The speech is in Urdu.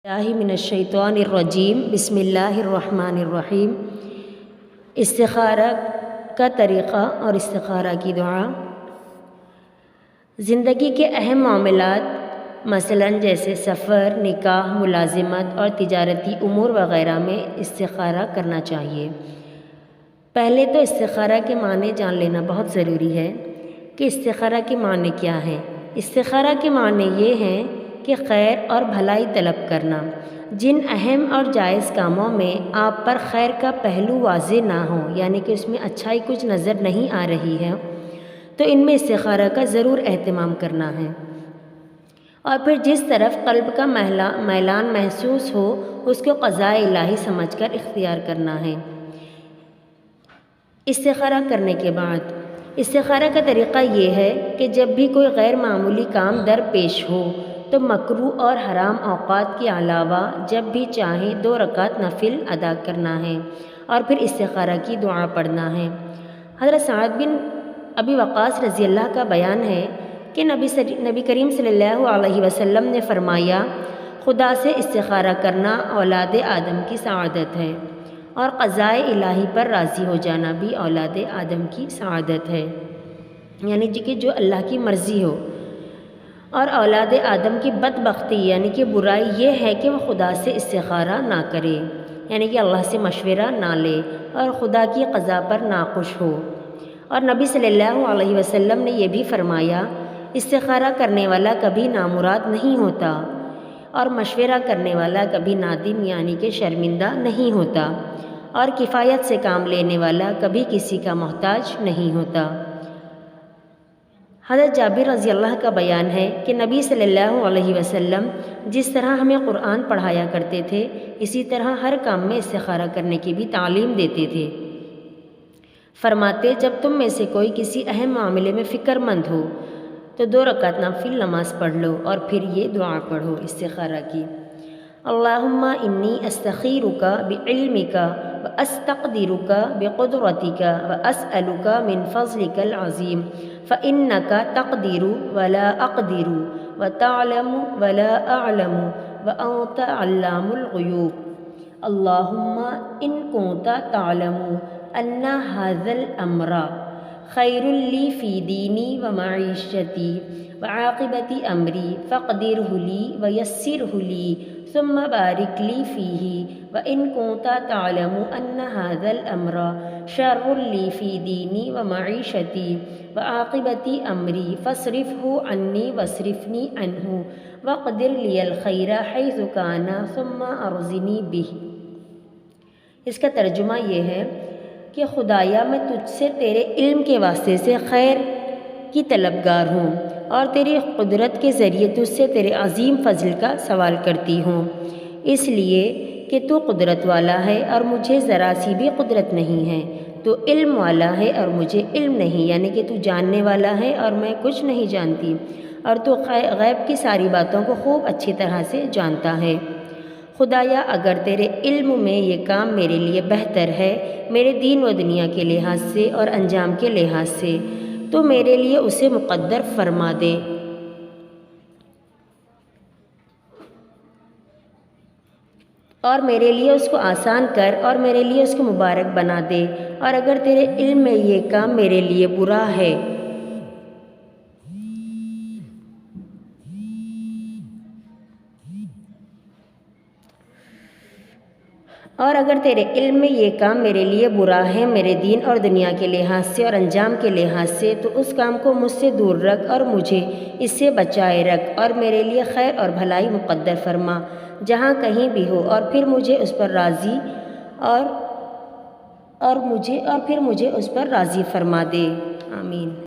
اللہ من الشیطان الرجیم بسم اللہ الرحمن الرحیم۔ استخارہ کا طریقہ اور استخارہ کی دعا۔ زندگی کے اہم معاملات مثلاً جیسے سفر، نکاح، ملازمت اور تجارتی امور وغیرہ میں استخارہ کرنا چاہیے۔ پہلے تو استخارہ کے معنی جان لینا بہت ضروری ہے کہ استخارہ کے معنی کیا ہیں۔ استخارہ کے معنی یہ ہیں کہ خیر اور بھلائی طلب کرنا۔ جن اہم اور جائز کاموں میں آپ پر خیر کا پہلو واضح نہ ہو، یعنی کہ اس میں اچھائی کچھ نظر نہیں آ رہی ہے، تو ان میں استخارہ کا ضرور اہتمام کرنا ہے۔ اور پھر جس طرف قلب کا میلان محسوس ہو اس کو قضاء الہی سمجھ کر اختیار کرنا ہے۔ استخارہ کرنے کے بعد استخارہ کا طریقہ یہ ہے کہ جب بھی کوئی غیر معمولی کام درپیش ہو تو مکروہ اور حرام اوقات کے علاوہ جب بھی چاہیں 2 رکعت نفل ادا کرنا ہے اور پھر استخارہ کی دعا پڑھنا ہے۔ حضرت سعد بن ابی وقاص رضی اللہ کا بیان ہے کہ نبی کریم صلی اللہ علیہ وسلم نے فرمایا، خدا سے استخارہ کرنا اولاد آدم کی سعادت ہے، اور قضاء الہی پر راضی ہو جانا بھی اولاد آدم کی سعادت ہے، یعنی کہ جو اللہ کی مرضی ہو۔ اور اولاد آدم کی بدبختی یعنی کہ برائی یہ ہے کہ وہ خدا سے استخارہ نہ کرے، یعنی کہ اللہ سے مشورہ نہ لے اور خدا کی قضا پر ناخوش ہو۔ اور نبی صلی اللہ علیہ وسلم نے یہ بھی فرمایا، استخارہ کرنے والا کبھی نامراد نہیں ہوتا اور مشورہ کرنے والا کبھی نادم یعنی کہ شرمندہ نہیں ہوتا، اور کفایت سے کام لینے والا کبھی کسی کا محتاج نہیں ہوتا۔ حضرت جابر رضی اللہ کا بیان ہے کہ نبی صلی اللہ علیہ وسلم جس طرح ہمیں قرآن پڑھایا کرتے تھے، اسی طرح ہر کام میں استخارہ کرنے کی بھی تعلیم دیتے تھے۔ فرماتے، جب تم میں سے کوئی کسی اہم معاملے میں فکر مند ہو تو 2 رکعت نفل نماز پڑھ لو اور پھر یہ دعا پڑھو استخارہ کی۔ اللہم انی استخیرک بعلمک واستقدرک بقدرتک واسألک من فضلک العظیم فإنک تقدر ولا اقدر وتعلم ولا اعلم وانت علام الغیوب۔ اللہم ان کنت تعلم ان ھذا الامر خیر لی فی دینی ومعیشتی وعاقبت امری فاقدرہ لی ویسرہ لی ثم بارک لی فیہ وان کنت تعلم ان ھذا الامر شر لی فی دینی ومعیشتی وعاقبت امری فاصرفہ عنی واصرفنی عنہ واقدر لی الخیر حیث کان ثم ارزنی بہ۔ اس کا ترجمہ یہ ہے کہ خدایا میں تجھ سے تیرے علم کے واسطے سے خیر کی طلبگار ہوں اور تیری قدرت کے ذریعے تجھ سے تیرے عظیم فضل کا سوال کرتی ہوں، اس لیے کہ تو قدرت والا ہے اور مجھے ذرا سی بھی قدرت نہیں ہے، تو علم والا ہے اور مجھے علم نہیں، یعنی کہ تو جاننے والا ہے اور میں کچھ نہیں جانتی، اور تو غیب کی ساری باتوں کو خوب اچھی طرح سے جانتا ہے۔ خدایا اگر تیرے علم میں یہ کام میرے لیے بہتر ہے میرے دین و دنیا کے لحاظ سے اور انجام کے لحاظ سے، تو میرے لیے اسے مقدر فرما دے، اور میرے لیے اس کو آسان کر اور میرے لیے اس کو مبارک بنا دے، اور اگر تیرے علم میں یہ کام میرے لیے برا ہے میرے دین اور دنیا کے لحاظ سے اور انجام کے لحاظ سے، تو اس کام کو مجھ سے دور رکھ اور مجھے اس سے بچائے رکھ، اور میرے لیے خیر اور بھلائی مقدر فرما جہاں کہیں بھی ہو، اور پھر مجھے اس پر راضی فرما دے۔ آمین۔